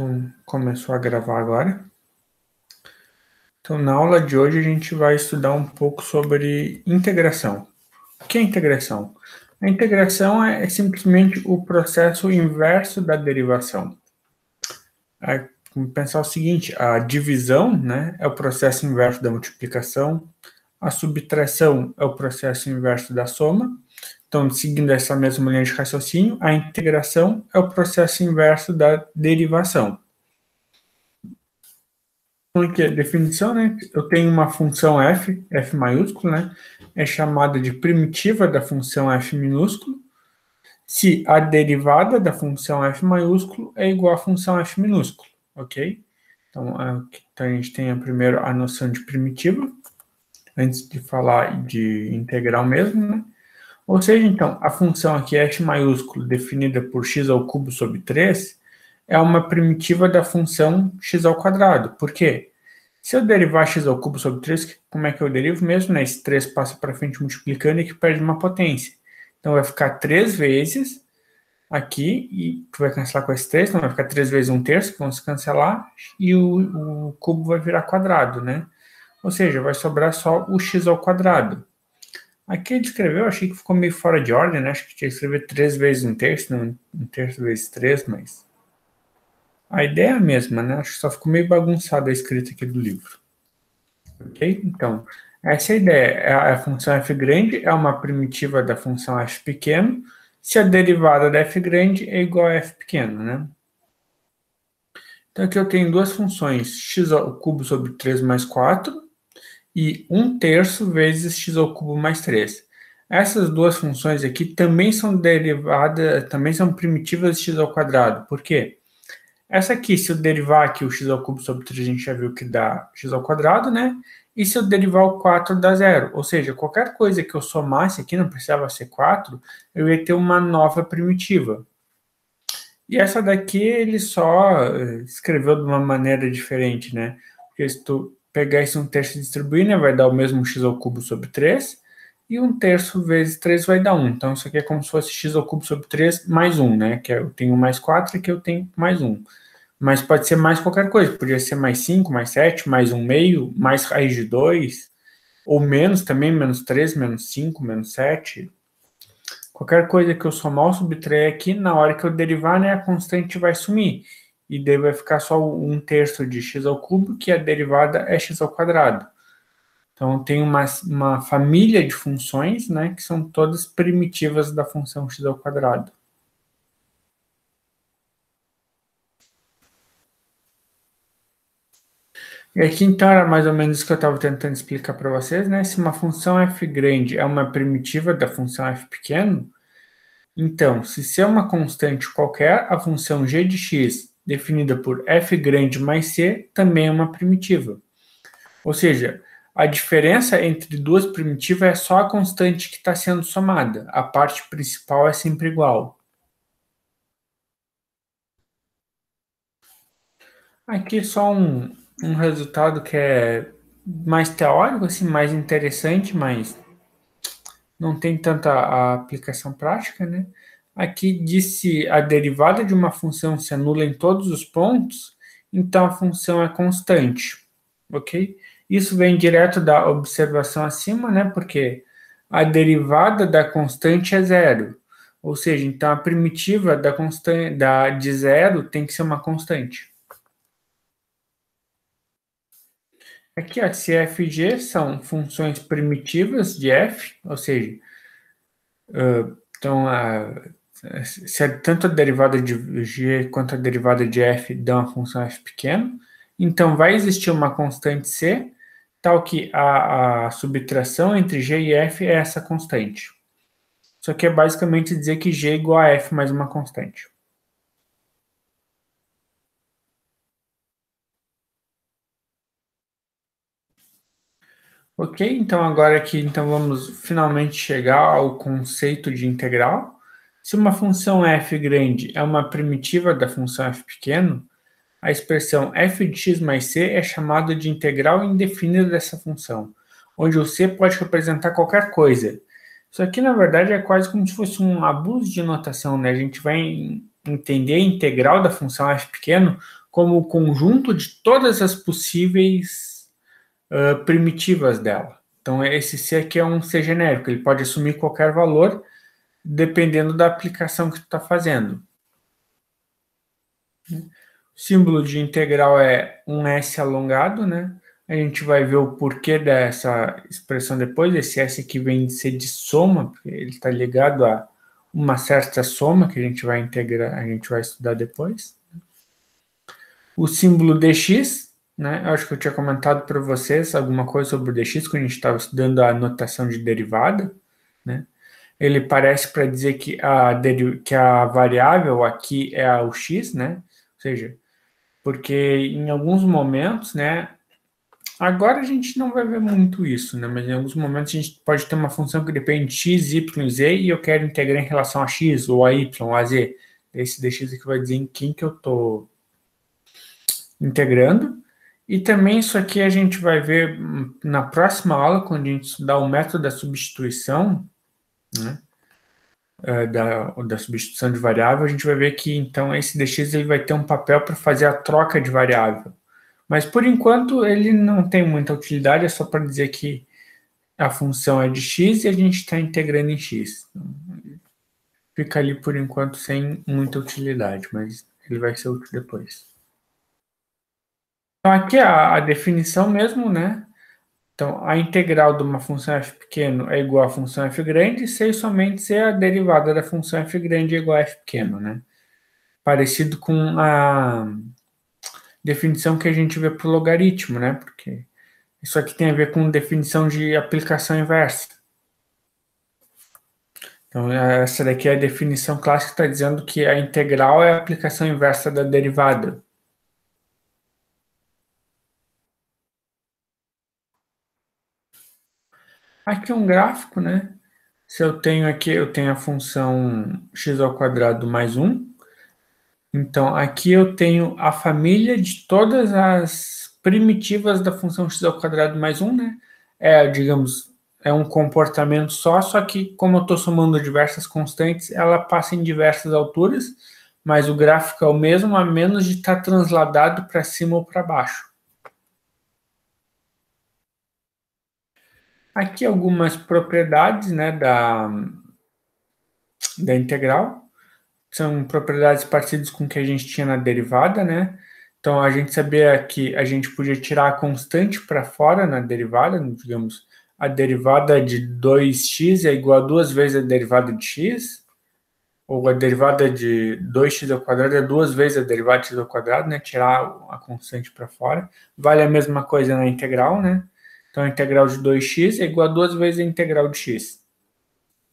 Então, começou a gravar agora. Então, na aula de hoje, a gente vai estudar um pouco sobre integração. O que é integração? A integração é simplesmente o processo inverso da derivação. Vamos pensar o seguinte, a divisão, né, é o processo inverso da multiplicação, a subtração é o processo inverso da soma. Então, seguindo essa mesma linha de raciocínio, a integração é o processo inverso da derivação. Então, aqui a definição, né? Eu tenho uma função f, f maiúsculo, né? É chamada de primitiva da função f minúsculo, se a derivada da função f maiúsculo é igual à função f minúsculo, ok? Então, a gente tem primeiro a noção de primitiva, antes de falar de integral mesmo, né? Ou seja, então, a função aqui f maiúsculo, definida por x ao cubo sobre 3, é uma primitiva da função x ao quadrado. Por quê? Se eu derivar x ao cubo sobre 3, como é que eu derivo mesmo? Né? Esse 3 passa para frente multiplicando e que perde uma potência. Então, vai ficar 3 vezes aqui, e tu vai cancelar com esse 3, então vai ficar 3 vezes 1/3, que vão se cancelar, e o cubo vai virar quadrado, né? Ou seja, vai sobrar só o x ao quadrado. Aqui ele escreveu, achei que ficou meio fora de ordem, né? Acho que tinha que escrever 3 vezes 1/3, não 1/3 vezes 3, mas... a ideia é a mesma, né? Acho que só ficou meio bagunçada a escrita aqui do livro. Ok? Então, essa é a ideia. A função f grande é uma primitiva da função f pequeno, se a derivada da f grande é igual a f pequeno, né? Então, aqui eu tenho duas funções, x ao cubo sobre 3 mais 4 e 1/3 vezes x ao cubo mais 3. Essas duas funções aqui também são derivadas, também são primitivas de x ao quadrado. Por quê? Essa aqui, se eu derivar aqui o x ao cubo sobre 3, a gente já viu que dá x ao quadrado, né? E se eu derivar o 4, dá 0. Ou seja, qualquer coisa que eu somasse aqui, não precisava ser 4, eu ia ter uma nova primitiva. E essa daqui ele só escreveu de uma maneira diferente, né? Porque se tu pegar esse 1/3 e distribuir, né, vai dar o mesmo x ao cubo sobre 3, e 1/3 vezes 3 vai dar 1. Então, isso aqui é como se fosse x ao cubo sobre 3 mais 1, né? Que eu tenho mais 4 e aqui eu tenho mais 1. Mas pode ser mais qualquer coisa. Podia ser mais 5, mais 7, mais 1 meio, mais raiz de 2, ou menos também, menos 3, menos 5, menos 7. Qualquer coisa que eu somar ou subtrair aqui, na hora que eu derivar, né, a constante vai sumir. E daí vai ficar só 1/3 de x ao cubo, que a derivada é x ao quadrado. Então, tem uma família de funções, né, que são todas primitivas da função x ao quadrado. E aqui, então, era mais ou menos isso que eu estava tentando explicar para vocês, né? Se uma função f grande é uma primitiva da função f pequeno, então, se é uma constante qualquer, a função g de x, definida por f grande mais c, também é uma primitiva. Ou seja, a diferença entre duas primitivas é só a constante que está sendo somada. A parte principal é sempre igual. Aqui só um resultado que é mais teórico, assim, mais interessante, mas não tem tanta a aplicação prática, né? Aqui diz se a derivada de uma função se anula em todos os pontos, então a função é constante, ok? Isso vem direto da observação acima, né? Porque a derivada da constante é zero, ou seja, então a primitiva da constante de zero tem que ser uma constante. Aqui, ó, se f e g são funções primitivas de f, ou seja, então, se tanto a derivada de g quanto a derivada de f dão a função f pequeno, então vai existir uma constante c, tal que a subtração entre g e f é essa constante. Isso aqui é basicamente dizer que g é igual a f mais uma constante. Ok, então agora aqui então vamos finalmente chegar ao conceito de integral. Se uma função f grande é uma primitiva da função f pequeno, a expressão f de x mais c é chamada de integral indefinida dessa função, onde o c pode representar qualquer coisa. Isso aqui, na verdade, é quase como se fosse um abuso de notação, né? A gente vai entender a integral da função f pequeno como o conjunto de todas as possíveis primitivas dela. Então, esse C aqui é um C genérico, ele pode assumir qualquer valor, dependendo da aplicação que tu está fazendo. O símbolo de integral é um S alongado, né? A gente vai ver o porquê dessa expressão depois. Esse S aqui vem de ser de soma, porque ele está ligado a uma certa soma que a gente vai integrar, a gente vai estudar depois. O símbolo dx, né? Eu acho que eu tinha comentado para vocês alguma coisa sobre o dx quando a gente estava estudando a notação de derivada, né? Ele parece para dizer que a variável aqui é o x, né? Ou seja, porque em alguns momentos, né? Agora a gente não vai ver muito isso, né? Mas em alguns momentos a gente pode ter uma função que depende de x, y, z e eu quero integrar em relação a x, ou a y, ou a z. Esse dx aqui vai dizer em quem que eu estou integrando. E também isso aqui a gente vai ver na próxima aula, quando a gente estudar o método da substituição, né? Da substituição de variável, a gente vai ver que, então, esse dx ele vai ter um papel para fazer a troca de variável. Mas, por enquanto, ele não tem muita utilidade, é só para dizer que a função é de x e a gente está integrando em x. Fica ali, por enquanto, sem muita utilidade, mas ele vai ser útil depois. Então, aqui é a definição mesmo, né? Então, a integral de uma função f pequeno é igual à função f grande, se e somente se a derivada da função f grande é igual a f pequeno, né? Parecido com a definição que a gente vê para o logaritmo, né? Porque isso aqui tem a ver com definição de aplicação inversa. Então, essa daqui é a definição clássica que está dizendo que a integral é a aplicação inversa da derivada. Aqui é um gráfico, né? Se eu tenho aqui, eu tenho a função x ao quadrado mais 1. Então, aqui eu tenho a família de todas as primitivas da função x ao quadrado mais 1, né? Digamos, é um comportamento só que como eu estou somando diversas constantes, ela passa em diversas alturas, mas o gráfico é o mesmo, a menos de estar transladado para cima ou para baixo. Aqui algumas propriedades, né, da integral. São propriedades parecidas com o que a gente tinha na derivada, né? Então, a gente sabia que a gente podia tirar a constante para fora na derivada, digamos, a derivada de 2x é igual a 2 vezes a derivada de x, ou a derivada de 2x ao quadrado é 2 vezes a derivada de x ao quadrado, né? Tirar a constante para fora. Vale a mesma coisa na integral, né? Então, a integral de 2x é igual a 2 vezes a integral de x.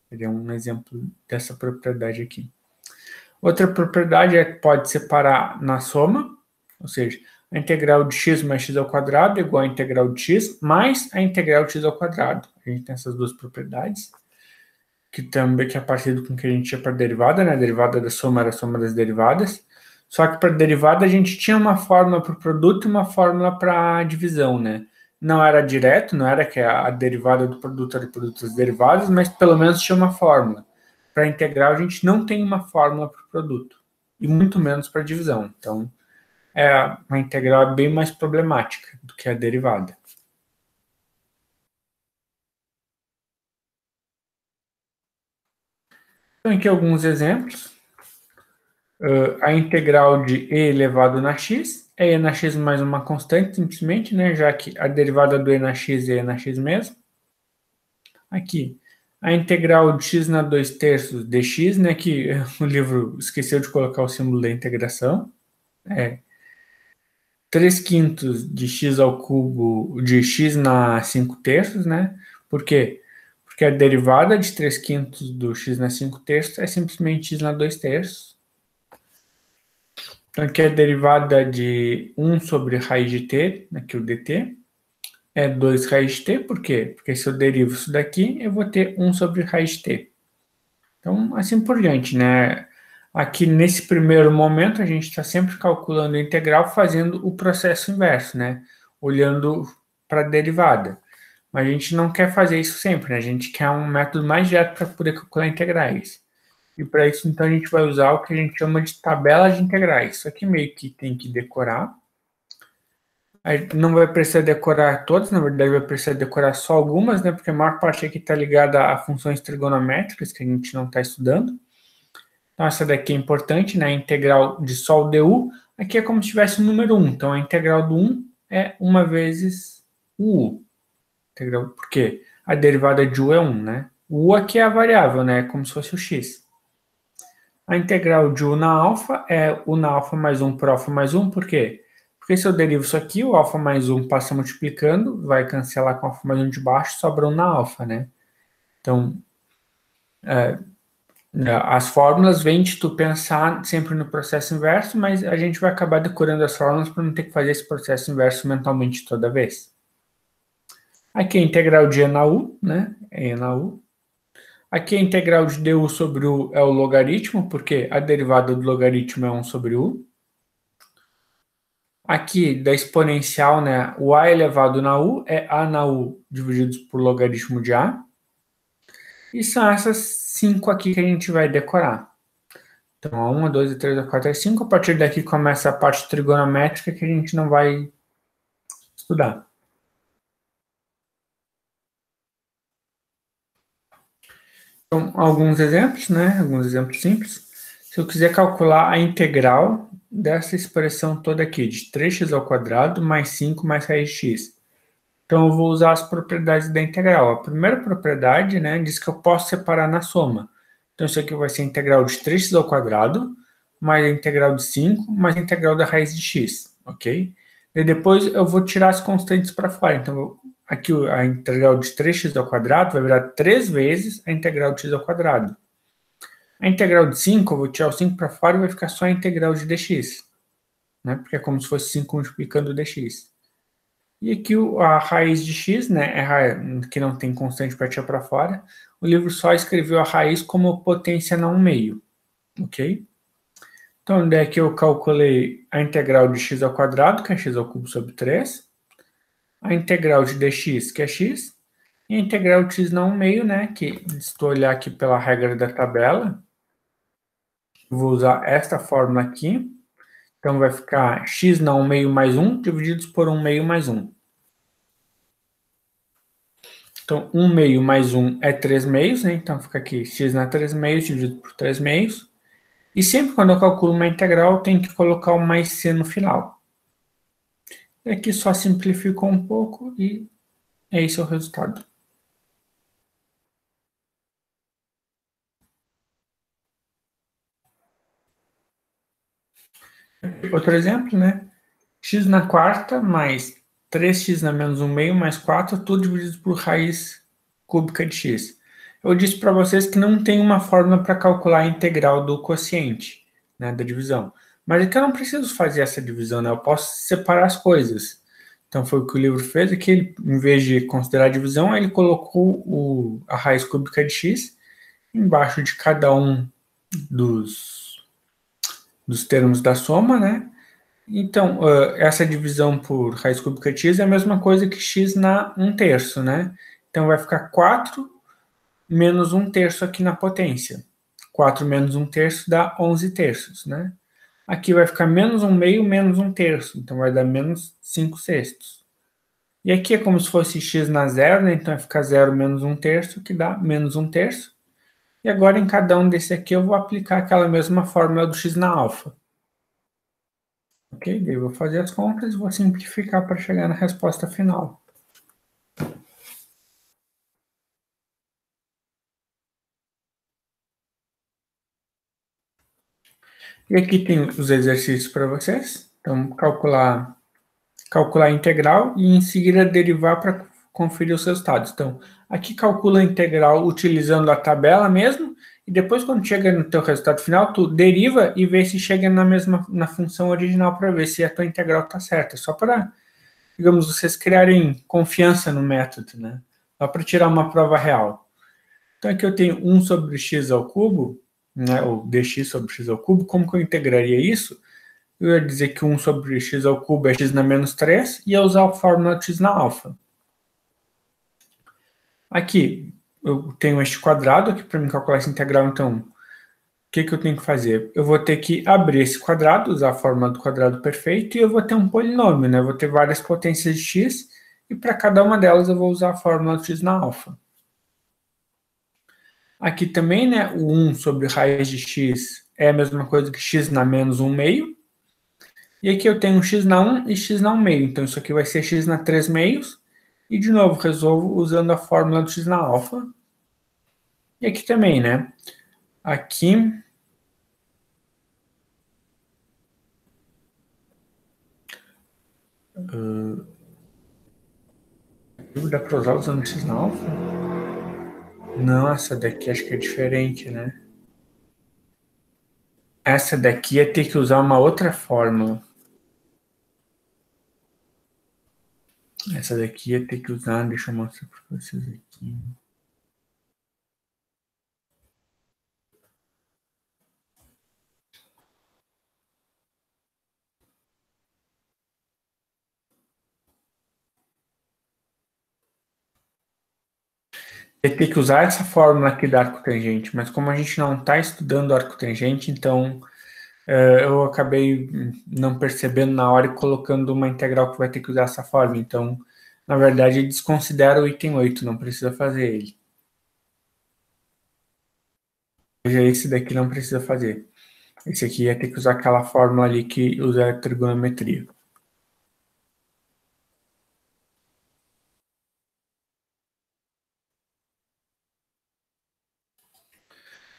Seria um exemplo dessa propriedade aqui. Outra propriedade é que pode separar na soma, ou seja, a integral de x mais x ao quadrado é igual a integral de x mais a integral de x ao quadrado. A gente tem essas duas propriedades, que também é parecido com o que a gente tinha para a derivada, né? A derivada da soma era a soma das derivadas. Só que para a derivada a gente tinha uma fórmula para o produto e uma fórmula para a divisão, né? Não era direto, não era que a derivada do produto era o produto das derivadas, mas pelo menos tinha uma fórmula. Para a integral, a gente não tem uma fórmula para o produto, e muito menos para a divisão. Então, uma integral é bem mais problemática do que a derivada. Então, aqui alguns exemplos. A integral de e elevado na x é e na x mais uma constante, simplesmente, né, já que a derivada do e na x é e na x mesmo. Aqui, a integral de x na 2/3 dx, né, que o livro esqueceu de colocar o símbolo da integração, 3/5 de x ao cubo de x na 5/3, né? Por quê? Porque a derivada de 3/5 do x na 5/3 é simplesmente x na 2/3. Então, aqui a derivada de 1 sobre raiz de t, aqui o dt, é 2 raiz de t, por quê? Porque se eu derivo isso daqui, eu vou ter 1 sobre raiz de t. Então, assim por diante, né? Aqui, nesse primeiro momento, a gente está sempre calculando a integral fazendo o processo inverso, né? Olhando para a derivada. Mas a gente não quer fazer isso sempre, né? A gente quer um método mais direto para poder calcular integrais. E para isso, então, a gente vai usar o que a gente chama de tabela de integrais. Isso aqui meio que tem que decorar. Aí não vai precisar decorar todas, na verdade vai precisar decorar só algumas, né? Porque a maior parte aqui está ligada a funções trigonométricas que a gente não está estudando. Então, essa daqui é importante, né? A integral de só o du. Aqui é como se tivesse o número 1. Então, a integral do 1 é 1 vezes o u. Integral, por quê? A derivada de u é 1, né? O u aqui é a variável, né? É como se fosse o x. A integral de u na alfa é u na alfa mais 1 por alfa mais 1. Por quê? Porque se eu derivo isso aqui, o alfa mais 1 passa multiplicando, vai cancelar com o alfa mais 1 de baixo, sobra 1 na alfa, né? Então, as fórmulas vêm de tu pensar sempre no processo inverso, mas a gente vai acabar decorando as fórmulas para não ter que fazer esse processo inverso mentalmente toda vez. Aqui é a integral de e na u, né? E na u. Aqui a integral de du sobre u é o logaritmo, porque a derivada do logaritmo é 1 sobre u. Aqui, da exponencial, né? O a elevado na u é a na u dividido por logaritmo de a. E são essas 5 aqui que a gente vai decorar. Então, a 1, a 2, a 3, a 4, a 5. A partir daqui começa a parte trigonométrica que a gente não vai estudar. Então, alguns exemplos, né? Alguns exemplos simples. Se eu quiser calcular a integral dessa expressão toda aqui, de 3x ao quadrado mais 5 mais raiz de x. Então, eu vou usar as propriedades da integral. A primeira propriedade, né, diz que eu posso separar na soma. Então, isso aqui vai ser a integral de 3x ao quadrado, mais a integral de 5, mais a integral da raiz de x, ok? E depois eu vou tirar as constantes para fora. Então, aqui a integral de 3x ao quadrado vai virar 3 vezes a integral de x ao quadrado. A integral de 5, eu vou tirar o 5 para fora e vai ficar só a integral de dx, né? Porque é como se fosse 5 multiplicando dx. E aqui a raiz de x, né, que não tem constante para tirar para fora, o livro só escreveu a raiz como potência não meio, ok? Então, daqui eu calculei a integral de x ao quadrado, que é x ao cubo sobre 3, a integral de dx, que é x, e a integral de x não meio, né, que se tu olhar aqui pela regra da tabela, eu vou usar esta fórmula aqui, então vai ficar x não meio mais 1 divididos por 1 meio mais 1. Então, 1 meio mais 1 é 3 meios, né? Então fica aqui x na 3 meios dividido por 3 meios. E sempre quando eu calculo uma integral, eu tenho que colocar o mais c no final. E aqui só simplificou um pouco e esse é o resultado. Outro exemplo, né? X na quarta mais 3x na menos 1 meio mais 4, tudo dividido por raiz cúbica de x. Eu disse para vocês que não tem uma fórmula para calcular a integral do quociente, né, da divisão. Mas é que eu não preciso fazer essa divisão, né? Eu posso separar as coisas. Então foi o que o livro fez, é que ele, em vez de considerar a divisão, ele colocou a raiz cúbica de x embaixo de cada um dos termos da soma, né? Então, essa divisão por raiz cúbica de x é a mesma coisa que x na 1/3, né? Então, vai ficar 4 menos 1/3 aqui na potência. 4 menos 1/3 dá 11/3, né? Aqui vai ficar menos 1 meio menos 1/3, então vai dar menos 5/6. E aqui é como se fosse x na 0, né? Então vai ficar 0 menos 1/3, que dá menos 1/3. E agora em cada um desse aqui eu vou aplicar aquela mesma fórmula do x na alfa. Ok? Eu vou fazer as contas e vou simplificar para chegar na resposta final. E aqui tem os exercícios para vocês. Então, calcular a integral e em seguida derivar para conferir os resultados. Então, aqui calcula a integral utilizando a tabela mesmo, e depois quando chega no teu resultado final, tu deriva e vê se chega na função original para ver se a tua integral está certa. Só para, digamos, vocês criarem confiança no método, né? Só para tirar uma prova real. Então aqui eu tenho 1 sobre x ao cubo, né, ou dx sobre x ao cubo. Como que eu integraria isso? Eu ia dizer que 1 sobre x ao cubo é x na menos 3 e ia usar a fórmula de x na alfa. Aqui, eu tenho este quadrado aqui para me calcular essa integral, então, que eu tenho que fazer? Eu vou ter que abrir esse quadrado, usar a fórmula do quadrado perfeito, e eu vou ter um polinômio, né? Eu vou ter várias potências de x, e para cada uma delas eu vou usar a fórmula do x na alfa. Aqui também, né, o 1 sobre raiz de x é a mesma coisa que x na menos 1 meio. E aqui eu tenho x na 1 e x na 1 meio. Então, isso aqui vai ser x na 3 meios. E, de novo, resolvo usando a fórmula do x na alfa. E aqui também, né? Aqui... dá para usar usando x na alfa? Não, essa daqui acho que é diferente, né? Essa daqui ia ter que usar uma outra fórmula. Essa daqui ia ter que usar, deixa eu mostrar para vocês aqui. Ia ter que usar essa fórmula aqui da arco tangente, mas como a gente não está estudando arco tangente, então eu acabei não percebendo na hora e colocando uma integral que vai ter que usar essa fórmula. Então, na verdade, desconsidera o item 8, não precisa fazer ele. Já esse daqui não precisa fazer. Esse aqui ia ter que usar aquela fórmula ali que usa a trigonometria.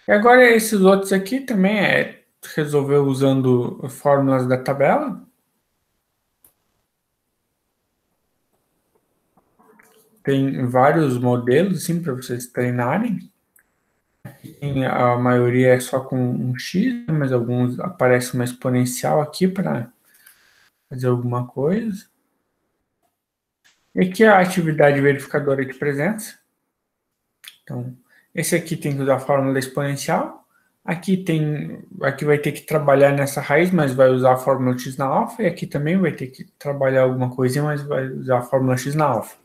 E agora esses outros aqui também resolveu usando fórmulas da tabela. Tem vários modelos, assim, para vocês treinarem. A maioria é só com um x, mas alguns aparece uma exponencial aqui para fazer alguma coisa. E aqui é a atividade verificadora de presença. Então, esse aqui tem que usar a fórmula da exponencial. Aqui vai ter que trabalhar nessa raiz, mas vai usar a fórmula x na alfa. E aqui também vai ter que trabalhar alguma coisinha, mas vai usar a fórmula x na alfa.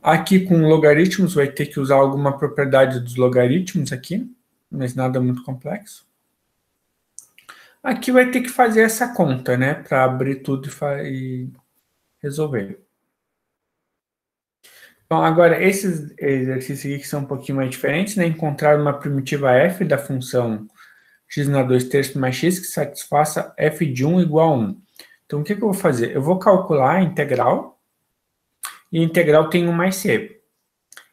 Aqui com logaritmos vai ter que usar alguma propriedade dos logaritmos aqui, mas nada muito complexo. Aqui vai ter que fazer essa conta, né, para abrir tudo e resolver. Então, agora, esses exercícios aqui que são um pouquinho mais diferentes, né, encontrar uma primitiva f da função x na 2 terços mais x que satisfaça f de 1 igual a 1. Então, o que eu vou fazer? Eu vou calcular a integral, e a integral tem 1 mais c.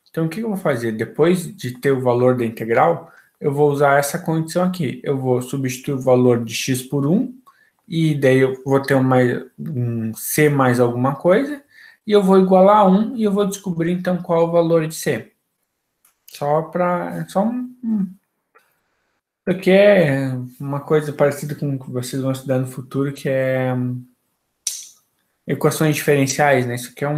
Então, o que eu vou fazer? Depois de ter o valor da integral, eu vou usar essa condição aqui. Eu vou substituir o valor de x por 1, e daí eu vou ter um c mais alguma coisa, e eu vou igualar a 1, e eu vou descobrir, então, qual é o valor de c. Isso aqui é uma coisa parecida com o que vocês vão estudar no futuro, que é equações diferenciais, né? Isso aqui é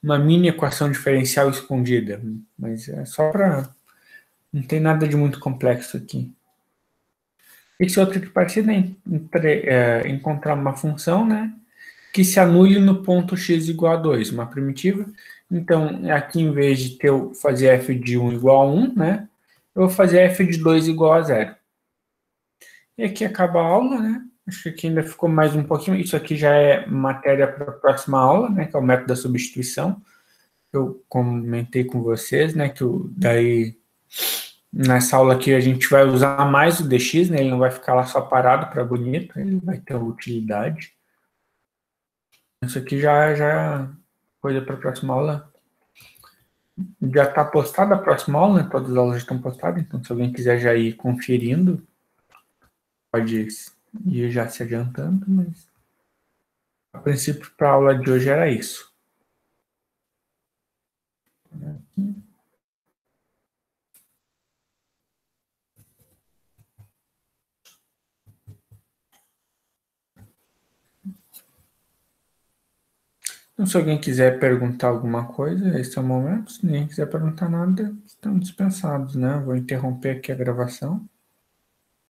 uma mini equação diferencial escondida, mas é só para... Não tem nada de muito complexo aqui. Esse outro aqui parecido é encontrar uma função, né, que se anule no ponto x igual a 2, uma primitiva. Então, aqui em vez de fazer f de 1 igual a 1, né, eu vou fazer f de 2 igual a 0. E aqui acaba a aula, né? Acho que aqui ainda ficou mais um pouquinho. Isso aqui já é matéria para a próxima aula, né, que é o método da substituição. Eu comentei com vocês, né, que daí... Nessa aula aqui a gente vai usar mais o dx, né? Ele não vai ficar lá só parado para bonito, ele vai ter utilidade. Isso aqui já é coisa para a próxima aula. Já está postada a próxima aula, né? Todas as aulas já estão postadas, então se alguém quiser já ir conferindo, pode ir já se adiantando, mas a princípio para a aula de hoje era isso. Então, se alguém quiser perguntar alguma coisa, esse é o momento. Se ninguém quiser perguntar nada, estão dispensados, né? Vou interromper aqui a gravação.